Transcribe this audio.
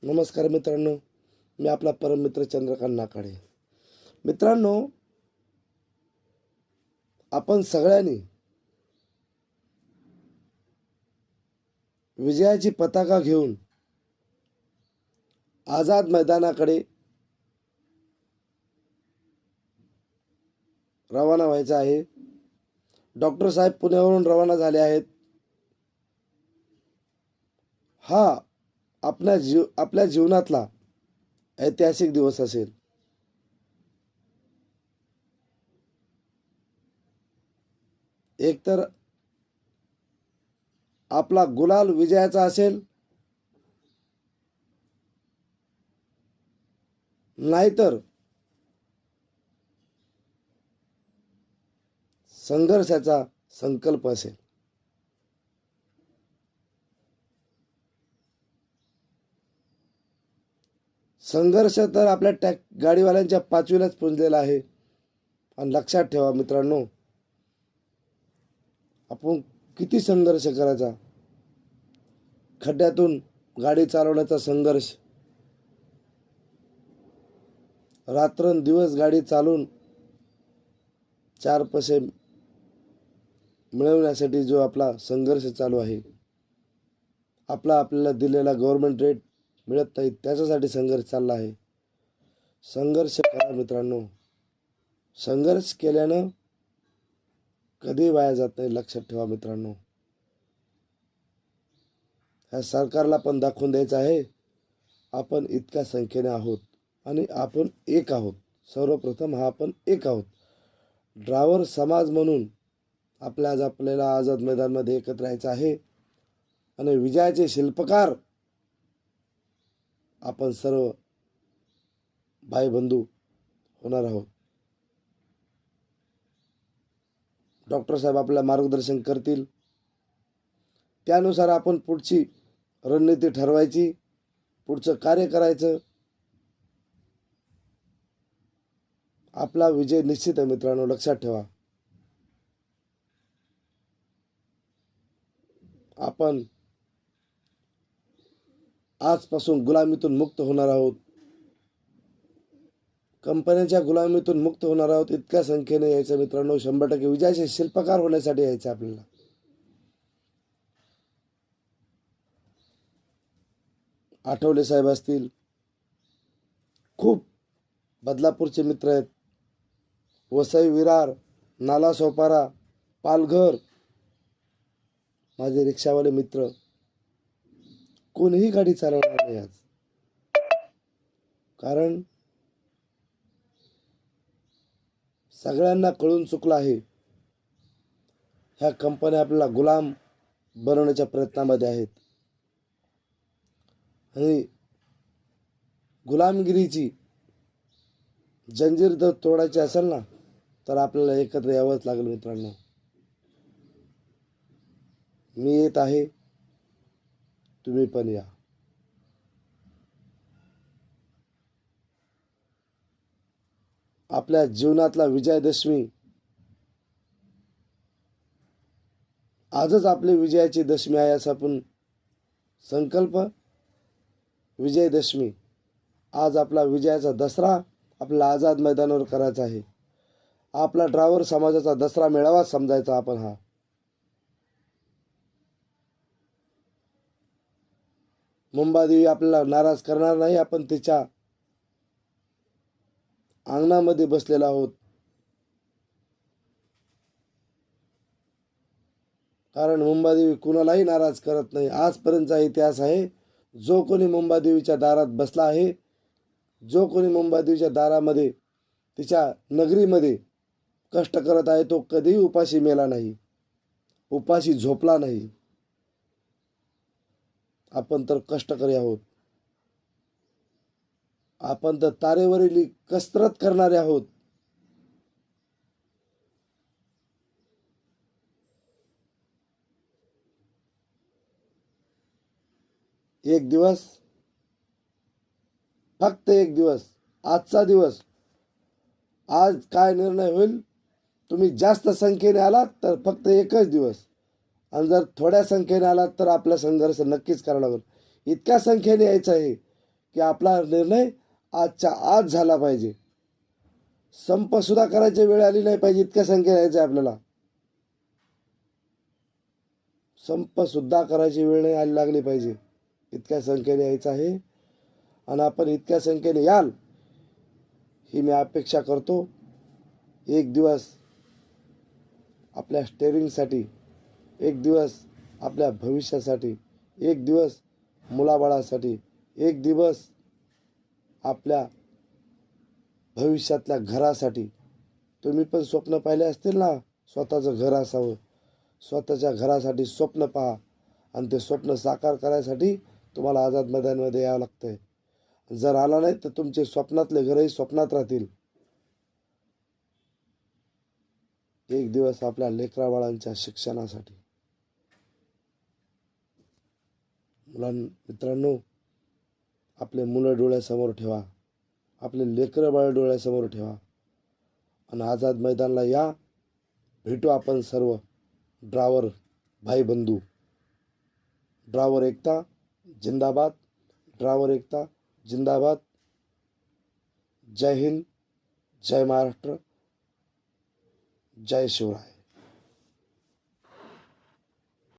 नमस्कार मित्रांनो, मी आपला परममित्र चंद्रकांत नाकाडे. मित्रांनो, आपण सगळ्यांनी विजयाची पताका घेऊन आझाद मैदानाकडे रवाना व्हायचं आहे. डॉक्टर साहेब पुण्यावरून रवाना झाले आहेत. हा आपल्या जीवनातला ऐतिहासिक दिवस असेल. एकतर आपला गुलाल विजयाचा असेल, नाहीतर संघर्षाचा संकल्प असेल. संघर्ष तर आपल्या गाडीवाल्यांच्या पाचवीलाच पुंजलेला आहे. आणि लक्षात ठेवा मित्रांनो, आपण किती संघर्ष करायचा. खड्ड्यातून गाडी चालवण्याचा संघर्ष, रात्रंदिवस गाडी चालून 4 पैसे मिळवण्यासाठी जो आपला संघर्ष चालू आहे, आपल्याला दिलेला गव्हर्नमेंट रेट मिळत नाही त्याच्यासाठी संघर्ष चालला आहे. संघर्ष करा मित्रांनो. संघर्ष केल्यानं कधी वाया जात नाही. लक्षात ठेवा मित्रांनो. ह्या सरकारला पण दाखवून द्यायचं आहे आपण इतक्या संख्येने आहोत आणि आपण एक आहोत. सर्वप्रथम आपण एक आहोत. ड्रायव्हर समाज म्हणून आपल्याला आझाद मैदानमध्ये एकत्र यायचं आहे आणि विजयाचे शिल्पकार आपण सर्व भाई बंधू होणार आहोत. डॉक्टर साहेब आपल्याला मार्गदर्शन करतील. त्यानुसार आपण पुढची रणनीती ठरवायची, पुढचं कार्य करायचं. आपला विजय निश्चित आहे मित्रांनो. लक्षात ठेवा. आपण आजपासून गुलामीतून मुक्त होणार आहोत. कंपन्यांच्या गुलामीतून मुक्त होणार आहोत. इतक्या संख्येने यायचं मित्रांनो. 100% विजयाचे शिल्पकार होण्यासाठी यायचं आपल्याला. आठवले साहेब असतील, खूप बदलापूरचे मित्र आहेत. वसई विरार, नाला सोपारा, पालघर, माझे रिक्षावाले मित्र. कोणीही गाडी चालवणार नाही आज. कारण सगळ्यांना कळून चुकलं आहे, ह्या कंपन्या आपल्याला गुलाम बनवण्याच्या प्रयत्नामध्ये आहेत. आणि गुलामगिरीची जंजीर जर तोडायची असेल ना, तर आपल्याला एकत्र यावंच लागेल मित्रांनो. मी येत आहे, तुम्ही पण या. आपल्या जीवनातला विजयादशमी आजच आपली विजयाची दशमी आहे असा आपण संकल्प. विजयदशमी आज आपला विजयाचा दसरा आपल्याला आझाद मैदानावर करायचा आहे. आपला ड्रायव्हर समाजाचा दसरा मेळावा समजायचा आपण. हा मुंबादेवी आपल्याला नाराज करणार नाही. आपण तिच्या अंगणामध्ये बसलेला आहोत. कारण मुंबादेवी कुणालाही नाराज करत नाही. आजपर्यंतचा इतिहास आहे. जो कोणी मुंबादेवीच्या दारात बसला आहे, जो कोणी मुंबादेवीच्या दारामध्ये तिच्या नगरीमध्ये कष्ट करत आहे, तो कधीही उपाशी मेला नाही, उपाशी झोपला नाही. आपण तर कष्टकरी आहोत. आपण तर तारेवरील कसरत करणारे आहोत. एक दिवस, फक्त एक दिवस, आजचा दिवस. आज काय निर्णय होईल. तुम्ही जास्त संख्येने आलात तर फक्त एकच दिवस, आणि जर थोड्या संख्येने आलात तर आपला संघर्ष नक्कीच करावा लागेल. इतक्या संख्येने यायचं आहे. की आपला निर्णय आजच्या आज झाला पाहिजे. संप सुद्धा करायची वेळ आली नाही पाहिजे, इतक्या संख्येने यायचं आहे आपल्याला. संप सुद्धा करायची वेळ नाही आली लागली पाहिजे, इतक्या संख्येने यायचं आहे. आणि आपण इतक्या संख्येने याल ही मी अपेक्षा करतो. एक दिवस आपल्या स्टेअरिंगसाठी, एक दिवस आपल्या भविष्यासाठी, एक दिवस मुलाबाळासाठी, एक दिवस आपल्या भविष्यातल्या घरासाठी. तुम्ही पण स्वप्न पाहिले असतील ना, स्वतःचं घर असावं. स्वतःच्या घरासाठी स्वप्न पहा आणि ते स्वप्न साकार करायसाठी तुम्हाला आझाद मैदानामध्ये यावं लागतंय. जर आला नाही तर तुमचे स्वप्नातले घरही स्वप्नात राहतील. एक दिवस आपल्या लेकराबाळांच्या शिक्षणासाठी. मित्रांनो, आपले मुलं डोळ्यासमोर ठेवा, आपले लेकरं बाळ डोळ्यासमोर ठेवा आणि आझाद मैदानला या. भेटू आपण सर्व ड्रायव्हर भाई बंधू. ड्रायव्हर एकता जिंदाबाद, ड्रायव्हर एकता जिंदाबाद. जय हिंद, जय महाराष्ट्र, जय शिवराय.